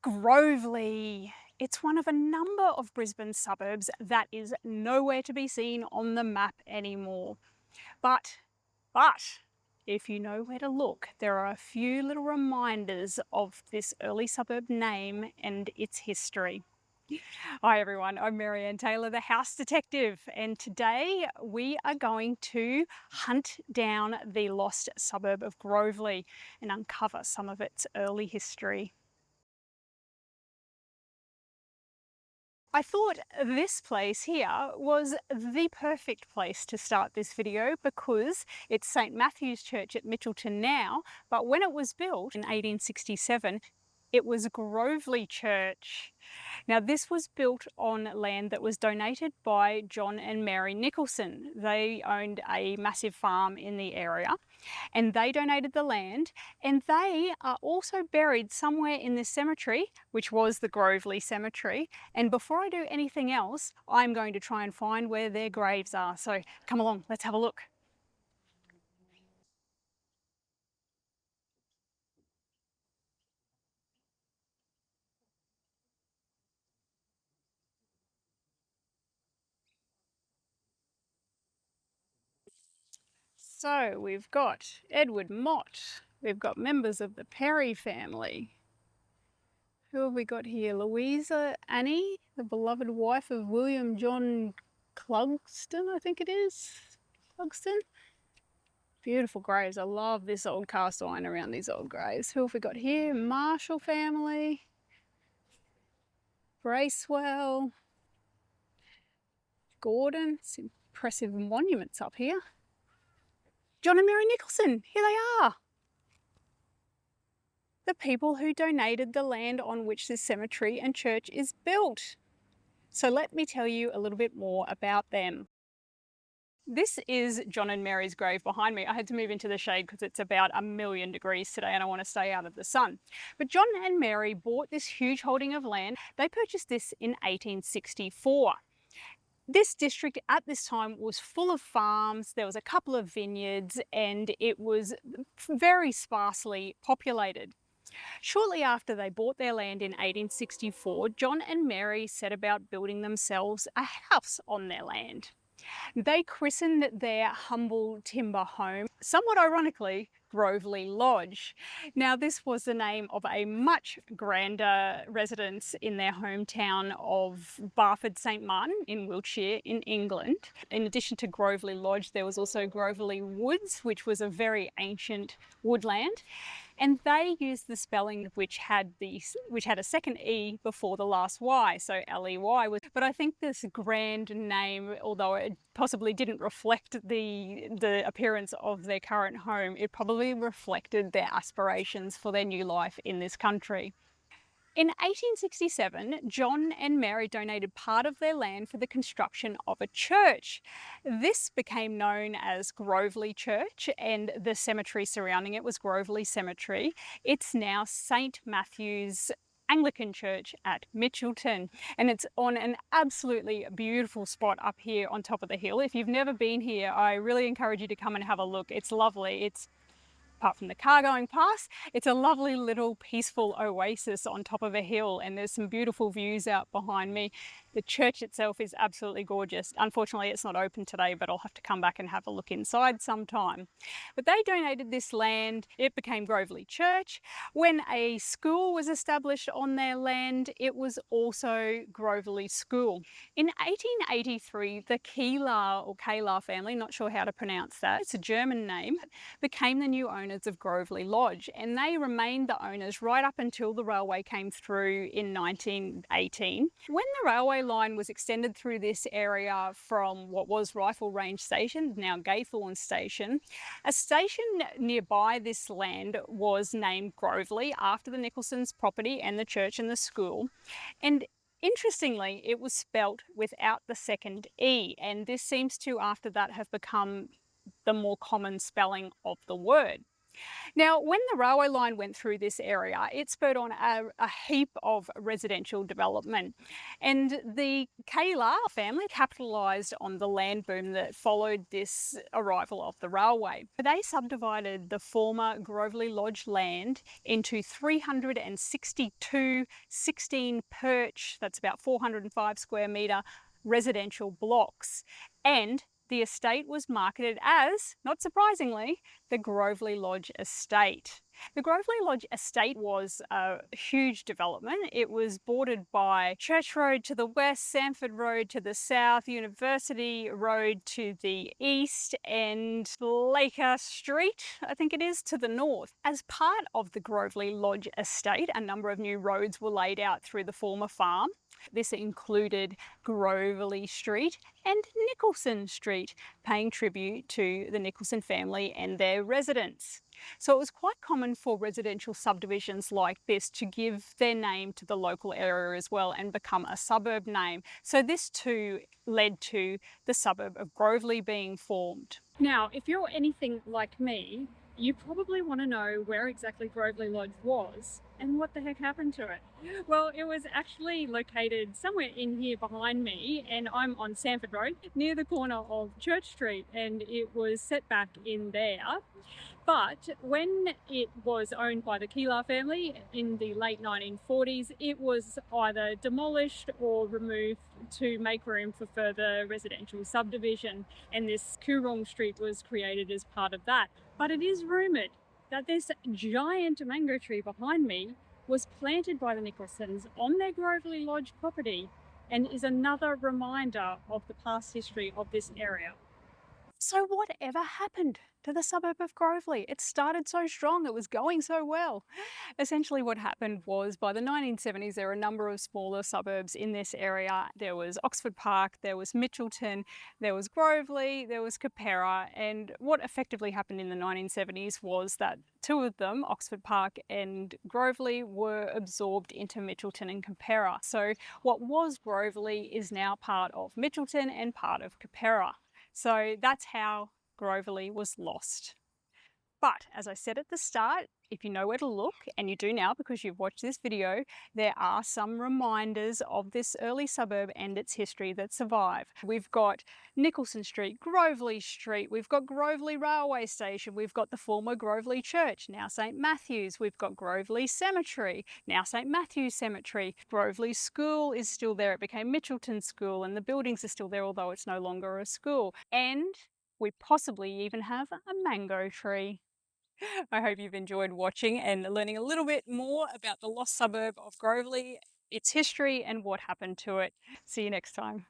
Grovely. It's one of a number of Brisbane suburbs that is nowhere to be seen on the map anymore. But, if you know where to look, there are a few little reminders of this early suburb name and its history. Hi everyone, I'm Marianne Taylor, the House Detective, and today we are going to hunt down the lost suburb of Grovely and uncover some of its early history. I thought this place here was the perfect place to start this video because it's St Matthew's Church at Mitchelton now, but when it was built in 1867, it was Grovely Church. Now this was built on land that was donated by John and Mary Nicholson. They owned a massive farm in the area and they donated the land, and they are also buried somewhere in this cemetery, which was the Grovely Cemetery. And before I do anything else, I'm going to try and find where their graves are. So come along, let's have a look. So we've got Edward Mott, we've got members of the Perry family. Who have we got here? Louisa Annie, the beloved wife of William John Clugston, I think it is. Clugston? Beautiful graves. I love this old cast iron around these old graves. Who have we got here? Marshall family, Bracewell, Gordon. Some impressive monuments up here. John and Mary Nicholson, here they are. The people who donated the land on which this cemetery and church is built. So let me tell you a little bit more about them. This is John and Mary's grave behind me. I had to move into the shade because it's about 1,000,000 degrees today and I want to stay out of the sun. But John and Mary bought this huge holding of land. They purchased this in 1864. This district at this time was full of farms, there was a couple of vineyards, and it was very sparsely populated. Shortly after they bought their land in 1864, John and Mary set about building themselves a house on their land. They christened their humble timber home, somewhat ironically, Grovely Lodge. Now, this was the name of a much grander residence in their hometown of Barford St Martin in Wiltshire in England. In addition to Grovely Lodge, there was also Grovely Woods, which was a very ancient woodland. And they used the spelling which had a second E before the last Y, so L-E-Y. But I think this grand name, although it possibly didn't reflect the appearance of their current home, it probably reflected their aspirations for their new life in this country. In 1867, John and Mary donated part of their land for the construction of a church. This became known as Grovely Church, and the cemetery surrounding it was Grovely Cemetery. It's now St Matthew's Anglican Church at Mitchelton, and it's on an absolutely beautiful spot up here on top of the hill. If you've never been here, I really encourage you to come and have a look. It's lovely. Apart from the car going past, it's a lovely little peaceful oasis on top of a hill, and there's some beautiful views out behind me. The church itself is absolutely gorgeous. Unfortunately, it's not open today, but I'll have to come back and have a look inside sometime. But they donated this land. It became Grovely Church. When a school was established on their land, it was also Grovely School. In 1883, the Kehler family, not sure how to pronounce that, it's a German name, became the new owners of Grovely Lodge, and they remained the owners right up until the railway came through in 1918. When the railway line was extended through this area from what was Rifle Range Station, now Gaythorne Station, a station nearby this land was named Grovely after the Nicholsons' property and the church and the school. And interestingly, it was spelt without the second E, and this seems to, after that, have become the more common spelling of the word. Now, when the railway line went through this area, it spurred on a heap of residential development. And the Kayla family capitalised on the land boom that followed this arrival of the railway. They subdivided the former Groveley Lodge land into 362 16 perch, that's about 405 square metre, residential blocks. And the estate was marketed as, not surprisingly, the Groveley Lodge Estate. The Groveley Lodge Estate was a huge development. It was bordered by Church Road to the west, Sanford Road to the south, University Road to the east, and Laker Street, I think it is, to the north. As part of the Groveley Lodge Estate, a number of new roads were laid out through the former farm. This included Groveley Street and Nicholson Street, paying tribute to the Nicholson family and their residents. So it was quite common for residential subdivisions like this to give their name to the local area as well and become a suburb name. So this too led to the suburb of Groveley being formed. Now, if you're anything like me, you probably want to know where exactly Groveley Lodge was and what the heck happened to it. Well, it was actually located somewhere in here behind me, and I'm on Sanford Road near the corner of Church Street, and it was set back in there. But when it was owned by the Keeler family in the late 1940s, it was either demolished or removed to make room for further residential subdivision, and this Coorong Street was created as part of that. But it is rumoured that this giant mango tree behind me was planted by the Nicholsons on their Groveley Lodge property and is another reminder of the past history of this area. So whatever happened to the suburb of Groveley? It started so strong, it was going so well. Essentially what happened was by the 1970s there were a number of smaller suburbs in this area. There was Oxford Park, there was Mitchelton, there was Groveley, there was Capera, and what effectively happened in the 1970s was that two of them, Oxford Park and Groveley, were absorbed into Mitchelton and Capera. So what was Groveley is now part of Mitchelton and part of Capera. So that's how Groveley was lost. But as I said at the start, if you know where to look, and you do now because you've watched this video, there are some reminders of this early suburb and its history that survive. We've got Nicholson Street, Groveley Street, we've got Groveley Railway Station, we've got the former Groveley Church, now St Matthew's, we've got Groveley Cemetery, now St Matthew's Cemetery. Groveley School is still there, it became Mitchelton School, and the buildings are still there, although it's no longer a school. And we possibly even have a mango tree. I hope you've enjoyed watching and learning a little bit more about the lost suburb of Groveley, its history and what happened to it. See you next time.